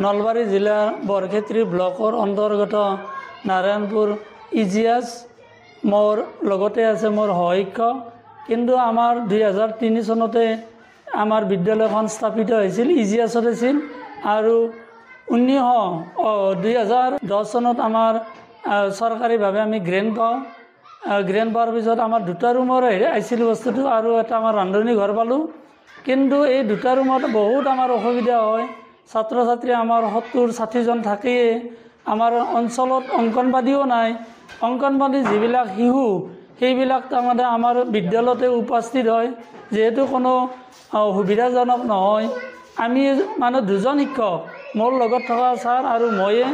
নলবাৰী জিলাৰ বৰক্ষেত্ৰী ব্লকৰ অন্তৰ্গত নাৰায়ণপুৰ ইজিএছ মোৰ লগতে আছে মোৰ সহায়ক কিন্তু আমাৰ 2003 চনতে আমাৰ বিদ্যালয়খন স্থাপিত হৈছিল ইজিএছত আছিল আৰু 2010 চনত আমাৰ চৰকাৰীভাৱে আমি গ্ৰেণ্ট পাওঁ গ্ৰেণ্ট পোৱাৰ পিছত আমাৰ 2টা ৰুমৰ আহিছিল বস্তুটো আৰু এটা আমাৰ ৰান্ধনী ঘৰ পালোঁ কিন্তু এই 2টা ৰুমত বহুত আমাৰ অসুবিধা হয় ছাত্ৰ ছাত্ৰী আমাৰ 70-60 জন থাকেই আমাৰ অঞ্চলত অংগনবাদীও নাই অংগনবাদী যিবিলাক শিশু সেইবিলাক তাৰমানে আমাৰ বিদ্যালয়তে উপস্থিত হয় যেহেতু কোনো সুবিধাজনক নহয় আমি মানে 2জন শিক্ষক মোৰ লগত থকা ছাৰ আৰু ময়ে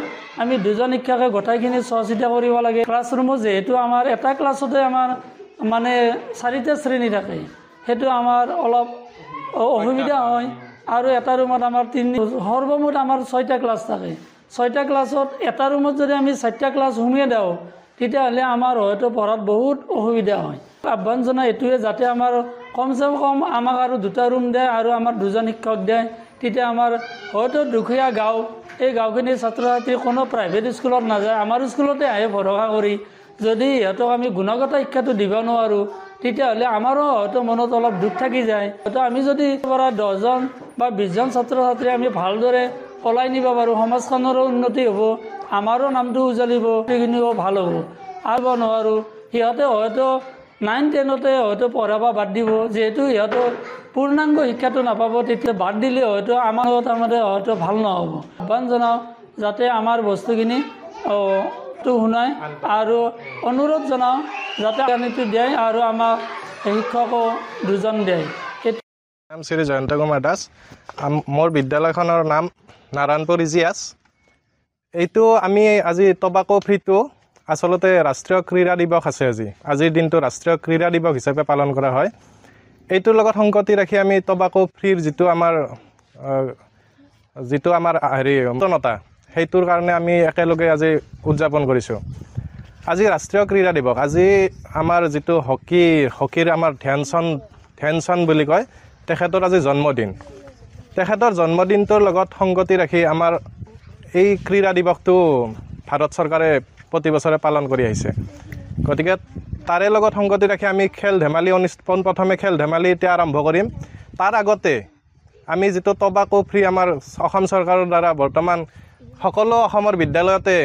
আমি 2জন শিক্ষকে গোটাইখিনি চোৱা-চিতা কৰিব লাগে ক্লাছৰুমত যেহেতু আমাৰ এটা ক্লাছতে আমাৰ মানে 4টা শ্ৰেণী থাকে সেইটো আমাৰ অলপ অসুবিধা হয় আৰু এটা ৰুমত আমাৰ 3 সৰ্বমুঠ আমাৰ 6টা ক্লাছ থাকে 6টা ক্লাছত এটা ৰুমত যদি আমি 4টা ক্লাছ সুমিয়াই দিওঁ তেতিয়াহ'লে আমাৰ হয়তো পঢ়াত বহুত অসুবিধা হয় আহ্বান জনাই এইটোৱে যাতে আমাৰ কমচে কম আমাক আৰু 2টা ৰুম দিয়ে আৰু আমাৰ 2জন শিক্ষক দিয়ে তেতিয়া আমাৰ হয়তো দুখীয়া গাঁও এই গাঁওখিনিৰ ছাত্ৰ ছাত্ৰী কোনো প্ৰাইভেট স্কুলত নাযায় আমাৰ স্কুলতে আহে ভৰসা কৰি যদি ইহঁতক আমি গুণগত শিক্ষাটো দিব নোৱাৰোঁ তেতিয়াহ'লে আমাৰো হয়তো মনত অলপ দুখ থাকি যায় হয়তো আমি যদি পৰা 10জন বা 20জন ছাত্ৰ ছাত্ৰী আমি ভালদৰে পলাই নিব পাৰোঁ সমাজখনৰো উন্নতি হ'ব আমাৰো নামটো উজ্বলিব সেইখিনিও ভাল হ'ব আৰু নোৱাৰোঁ সিহঁতে হয়তো 9-10তে হয়তো পঢ়াব বাদ দিব যেহেতু সিহঁতৰ পূৰ্ণাংগ শিক্ষাটো নাপাব তেতিয়া বাদ দিলে হয়তো আমাৰ তাৰমানে হয়তো ভাল নহ'ব আহ্বান জনাওঁ যাতে আমাৰ বস্তুখিনি শুনায় আৰু অনুৰোধ জনাওঁ যাতে জ্ঞানটো দিয়ে আৰু আমাক শিক্ষকো 2জন দিয়ে নাম শ্ৰী জয়ন্ত কুমাৰ দাস মোৰ বিদ্যালয়খনৰ নাম নাৰায়ণপুৰ ইজিএছ এইটো আমি আজি টবাকো ফ্ৰীটো আচলতে ৰাষ্ট্ৰীয় ক্ৰীড়া দিৱস আছে আজিৰ দিনটো ৰাষ্ট্ৰীয় ক্ৰীড়া দিৱস হিচাপে পালন কৰা হয় এইটোৰ লগত সংগতি ৰাখি আমি টবাকো ফ্ৰীৰ যিটো আমাৰ নতা সেইটোৰ কাৰণে আমি একেলগে আজি উদযাপন কৰিছোঁ আজি ৰাষ্ট্ৰীয় ক্ৰীড়া দিৱস আজি আমাৰ যিটো হকীৰ আমাৰ ধ্যানচান্দ বুলি কয় তেখেতৰ আজি জন্মদিন তেখেতৰ জন্মদিনটোৰ লগত সংগতি ৰাখি আমাৰ এই ক্ৰীড়া দিৱসটো ভাৰত চৰকাৰে প্ৰতি বছৰে পালন কৰি আহিছে গতিকে তাৰে লগত সংগতি ৰাখি আমি খেল ধেমালি প্ৰথমে খেল ধেমালি এতিয়া আৰম্ভ কৰিম তাৰ আগতে আমি যিটো টবাকো ফ্ৰী আমাৰ অসম চৰকাৰৰ দ্বাৰা বৰ্তমান সকলো অসমৰ বিদ্যালয়তে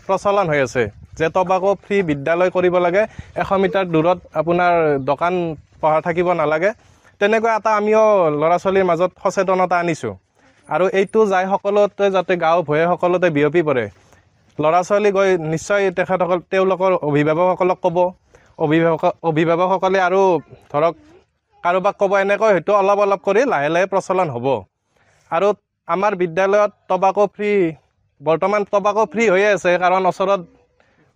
প্ৰচলন হৈ আছে যে টবাকো ফ্ৰী বিদ্যালয় কৰিব লাগে 100 মিটাৰ দূৰত আপোনাৰ দোকান পোহাৰ থাকিব নালাগে তেনেকুৱা এটা আমিও ল'ৰা ছোৱালীৰ মাজত সচেতনতা আনিছোঁ আৰু এইটো যাই সকলোতে যাতে গাঁও ভূঞে সকলোতে বিয়পি পৰে ল'ৰা ছোৱালী গৈ নিশ্চয় তেওঁলোকৰ অভিভাৱকসকলক ক'ব অভিভাৱকসকলে আৰু ধৰক কাৰোবাক ক'ব এনেকৈ হয়তো অলপ কৰি লাহে লাহে প্ৰচলন হ'ব আৰু আমাৰ বিদ্যালয়ত টবাকো ফ্ৰী বৰ্তমান টবাকো ফ্ৰী হৈয়ে আছে কাৰণ ওচৰত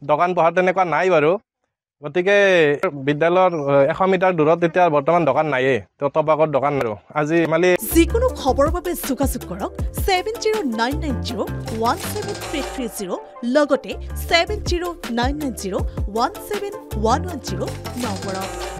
দোকান পোহাৰ তেনেকুৱা নাই বাৰু গতিকে বিদ্যালয়ৰ 100 মিটাৰ দূৰত এতিয়া বৰ্তমান দোকান নাইয়ে তো টবাকৰ দোকান আৰু আজি যিকোনো খবৰৰ বাবে যোগাযোগ কৰক 7099017330 লগতে 7099017110 নম্বৰত